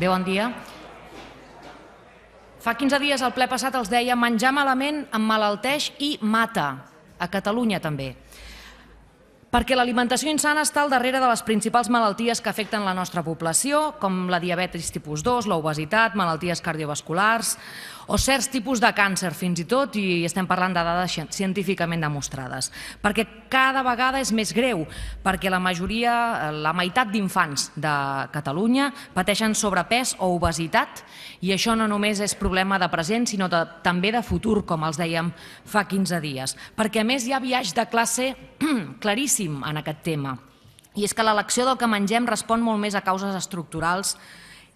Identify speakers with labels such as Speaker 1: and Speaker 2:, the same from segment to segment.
Speaker 1: Bé, bon dia. Fa 15 dies, al ple passat, els deia menjar malament emmalalteix i mata. A Catalunya també. Perquè l'alimentació insana està al darrere de les principals malalties que afecten la nostra població, com la diabetis tipus 2, l'obesitat, malalties cardiovasculars o certs tipus de càncer, fins i tot, i estem parlant de dades científicament demostrades. Perquè cada vegada és més greu, perquè la meitat d'infants de Catalunya pateixen sobrepès o obesitat, i això no només és problema de present, sinó també de futur, com els dèiem fa 15 dies. Perquè a més hi ha biaix de classe claríssim en aquest tema, i és que l'elecció del que mengem respon molt més a causes estructurals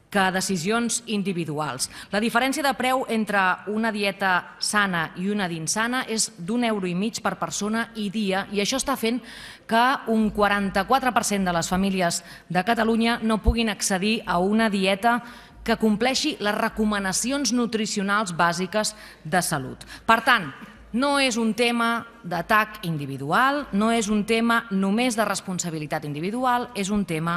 Speaker 1: que a decisions individuals. La diferència de preu entre una dieta sana i una d'insana és d'1,5 € per persona i dia, i això està fent que un 44% de les famílies de Catalunya no puguin accedir a una dieta que compleixi les recomanacions nutricionals bàsiques de salut. Per tant, no és un tema d'atac individual, no és un tema només de responsabilitat individual, és un tema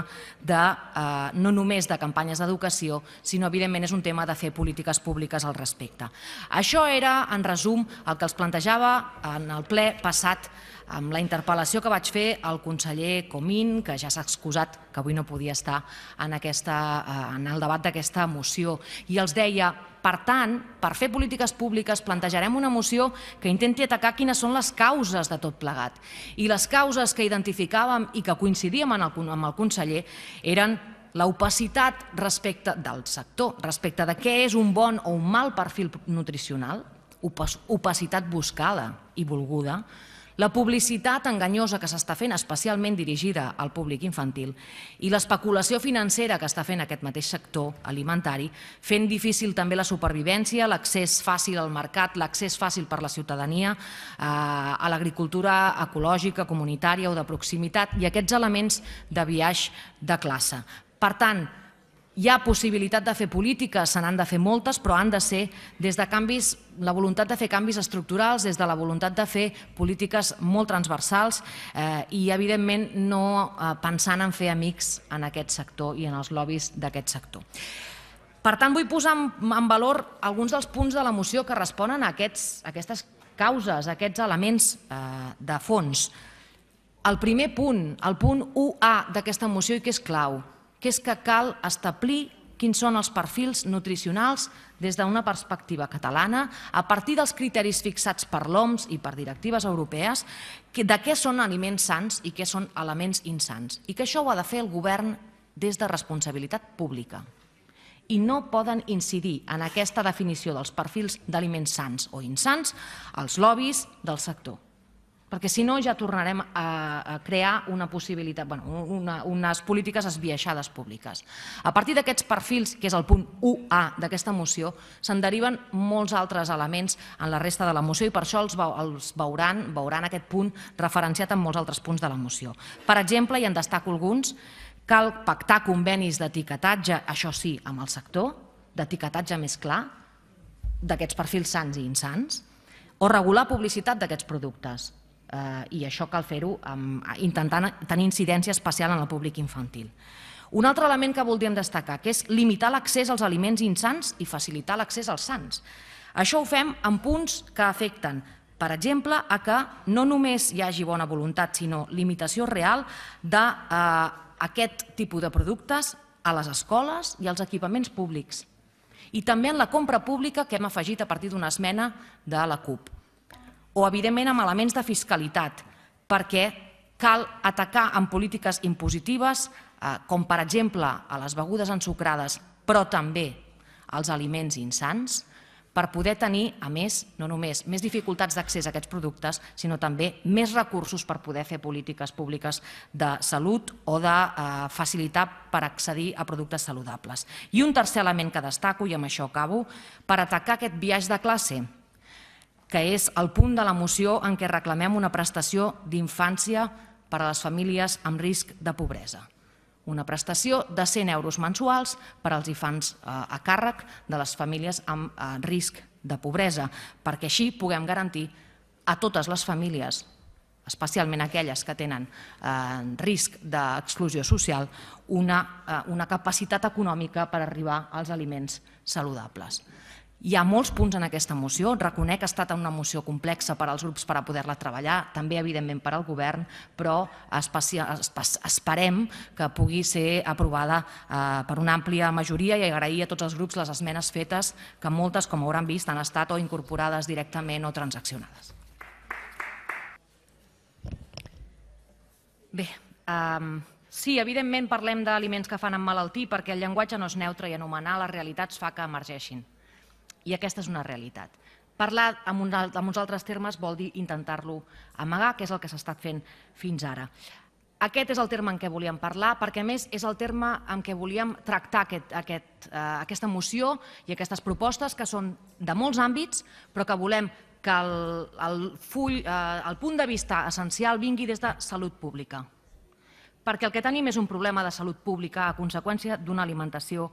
Speaker 1: no només de campanyes d'educació, sinó, evidentment, és un tema de fer polítiques públiques al respecte. Això era, en resum, el que els plantejava en el ple passat amb la interpel·lació que vaig fer al conseller Comín, que ja s'ha excusat que avui no podia estar en el debat d'aquesta moció. I els deia, per tant, per fer polítiques públiques plantejarem una moció que intenti atacar quines són les causes de tot plegat. I les causes que identificàvem i que coincidíem amb el conseller eren l'opacitat respecte del sector, respecte de què és un bon o un mal perfil nutricional, opacitat buscada i volguda, la publicitat enganyosa que s'està fent, especialment dirigida al públic infantil, i l'especulació financera que està fent aquest mateix sector alimentari, fent difícil també la supervivència, l'accés fàcil al mercat, l'accés fàcil per la ciutadania a l'agricultura ecològica, comunitària o de proximitat, i aquests elements de biaix de classe. Per tant, hi ha possibilitat de fer polítiques, se n'han de fer moltes, però han de ser des de canvis, la voluntat de fer canvis estructurals, des de la voluntat de fer polítiques molt transversals i, evidentment, no pensant en fer amics en aquest sector i en els lobbies d'aquest sector. Per tant, vull posar en valor alguns dels punts de la moció que responen a aquestes causes, a aquests elements de fons. El primer punt, el punt 1A d'aquesta moció, i que és clau, que és que cal establir quins són els perfils nutricionals des d'una perspectiva catalana, a partir dels criteris fixats per l'OMS i per directives europees, de què són aliments sans i què són elements insans. I que això ho ha de fer el govern des de responsabilitat pública. I no poden incidir en aquesta definició dels perfils d'aliments sans o insans els lobbies del sector. Perquè si no ja tornarem a crear una possibilitat, unes polítiques esbiaixades públiques. A partir d'aquests perfils, que és el punt 1A d'aquesta moció, se'n deriven molts altres elements en la resta de la moció i per això els veuran aquest punt referenciat en molts altres punts de la moció. Per exemple, i en destaco alguns, cal pactar convenis d'etiquetatge, això sí, amb el sector, d'etiquetatge més clar, d'aquests perfils sans i insans, o regular publicitat d'aquests productes. I això cal fer-ho intentant tenir incidència especial en el públic infantil. Un altre element que voldríem destacar, que és limitar l'accés als aliments insans i facilitar l'accés als sans. Això ho fem en punts que afecten, per exemple, a que no només hi hagi bona voluntat, sinó limitació real d'aquest tipus de productes a les escoles i als equipaments públics. I també en la compra pública que hem afegit a partir d'una esmena de la CUP. O, evidentment, amb elements de fiscalitat, perquè cal atacar amb polítiques impositives, com per exemple a les begudes ensucrades, però també als aliments insans, per poder tenir, a més, no només més dificultats d'accés a aquests productes, sinó també més recursos per poder fer polítiques públiques de salut o de facilitar per accedir a productes saludables. I un tercer element que destaco, i amb això acabo, per atacar aquest biaix de classe, que és el punt de la moció en què reclamem una prestació d'infància per a les famílies amb risc de pobresa. Una prestació de 100 € mensuals per als infants a càrrec de les famílies amb risc de pobresa, perquè així puguem garantir a totes les famílies especialment aquelles que tenen risc d'exclusió social, una capacitat econòmica per arribar als aliments saludables. Hi ha molts punts en aquesta moció, reconec que ha estat una moció complexa per als grups per a poder-la treballar, també evidentment per al govern, però esperem que pugui ser aprovada per una àmplia majoria i agrair a tots els grups les esmenes fetes, que moltes, com hauran vist, han estat o incorporades directament o transaccionades. Bé, sí, evidentment parlem d'aliments que fan emmalaltir perquè el llenguatge no és neutre i anomenar les realitats fa que emergeixin. I aquesta és una realitat. Parlar amb uns altres termes vol dir intentar-lo amagar, que és el que s'ha estat fent fins ara. Aquest és el terme en què volíem parlar, perquè a més és el terme en què volíem tractar aquesta moció i aquestes propostes que són de molts àmbits, però que volem que el punt de vista essencial vingui des de salut pública. Perquè el que tenim és un problema de salut pública a conseqüència d'una alimentació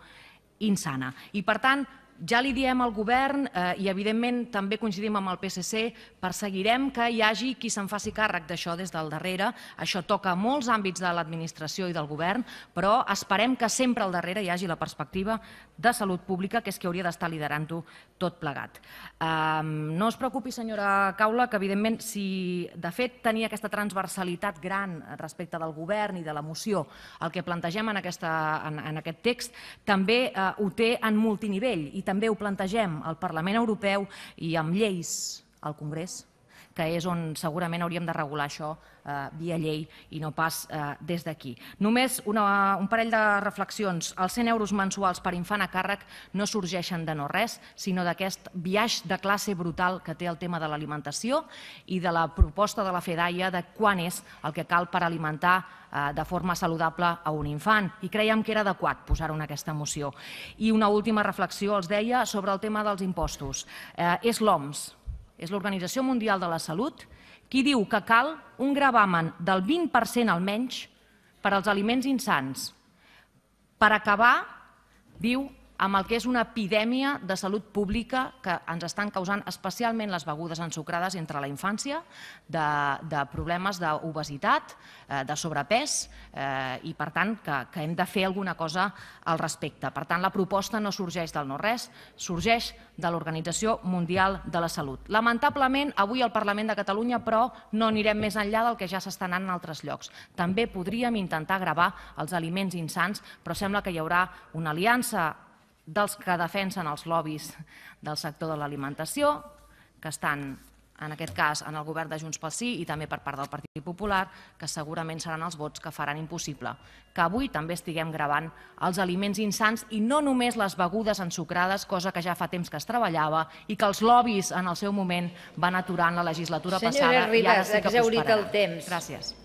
Speaker 1: insana. I per tant, ja li diem al govern i evidentment també coincidim amb el PSC, perseguirem que hi hagi qui se'n faci càrrec d'això des del darrere. Això toca molts àmbits de l'administració i del govern, però esperem que sempre al darrere hi hagi la perspectiva de salut pública, que és qui hauria d'estar liderant-ho tot plegat. No es preocupi, senyora Caula, que evidentment si de fet tenia aquesta transversalitat gran respecte del govern i de la moció, el que plantegem en aquest text també ho té en multinivell i també ho plantegem al Parlament Europeu i amb lleis al Congrés, que és on segurament hauríem de regular això via llei i no pas des d'aquí. Només un parell de reflexions. Els 100 euros mensuals per infant a càrrec no sorgeixen de no res, sinó d'aquest biaix de classe brutal que té el tema de l'alimentació i de la proposta de la FEDAIA de quant és el que cal per alimentar de forma saludable a un infant. I creiem que era adequat posar-ho en aquesta moció. I una última reflexió, els deia, sobre el tema dels impostos. És l'OMS, és l'Organització Mundial de la Salut, qui diu que cal un gravamen del 20% almenys per als aliments insans per acabar, diu, amb el que és una epidèmia de salut pública que ens estan causant especialment les begudes ensucrades entre la infància, de problemes d'obesitat, de sobrepès i, per tant, que hem de fer alguna cosa al respecte. Per tant, la proposta no sorgeix del no-res, sorgeix de l'Organització Mundial de la Salut. Lamentablement, avui al Parlament de Catalunya, però, no anirem més enllà del que ja s'està anant en altres llocs. També podríem intentar gravar els aliments insans, però sembla que hi haurà una aliança dels que defensen els lobbies del sector de l'alimentació, que estan, en aquest cas, en el govern de Junts pel Sí i també per part del Partit Popular, que segurament seran els vots que faran impossible que avui també estiguem gravant els aliments insans i no només les begudes ensucrades, cosa que ja fa temps que es treballava i que els lobbies en el seu moment van aturar en la legislatura passada.
Speaker 2: Senyora Ribas, ha exhaurit el temps.
Speaker 1: Gràcies.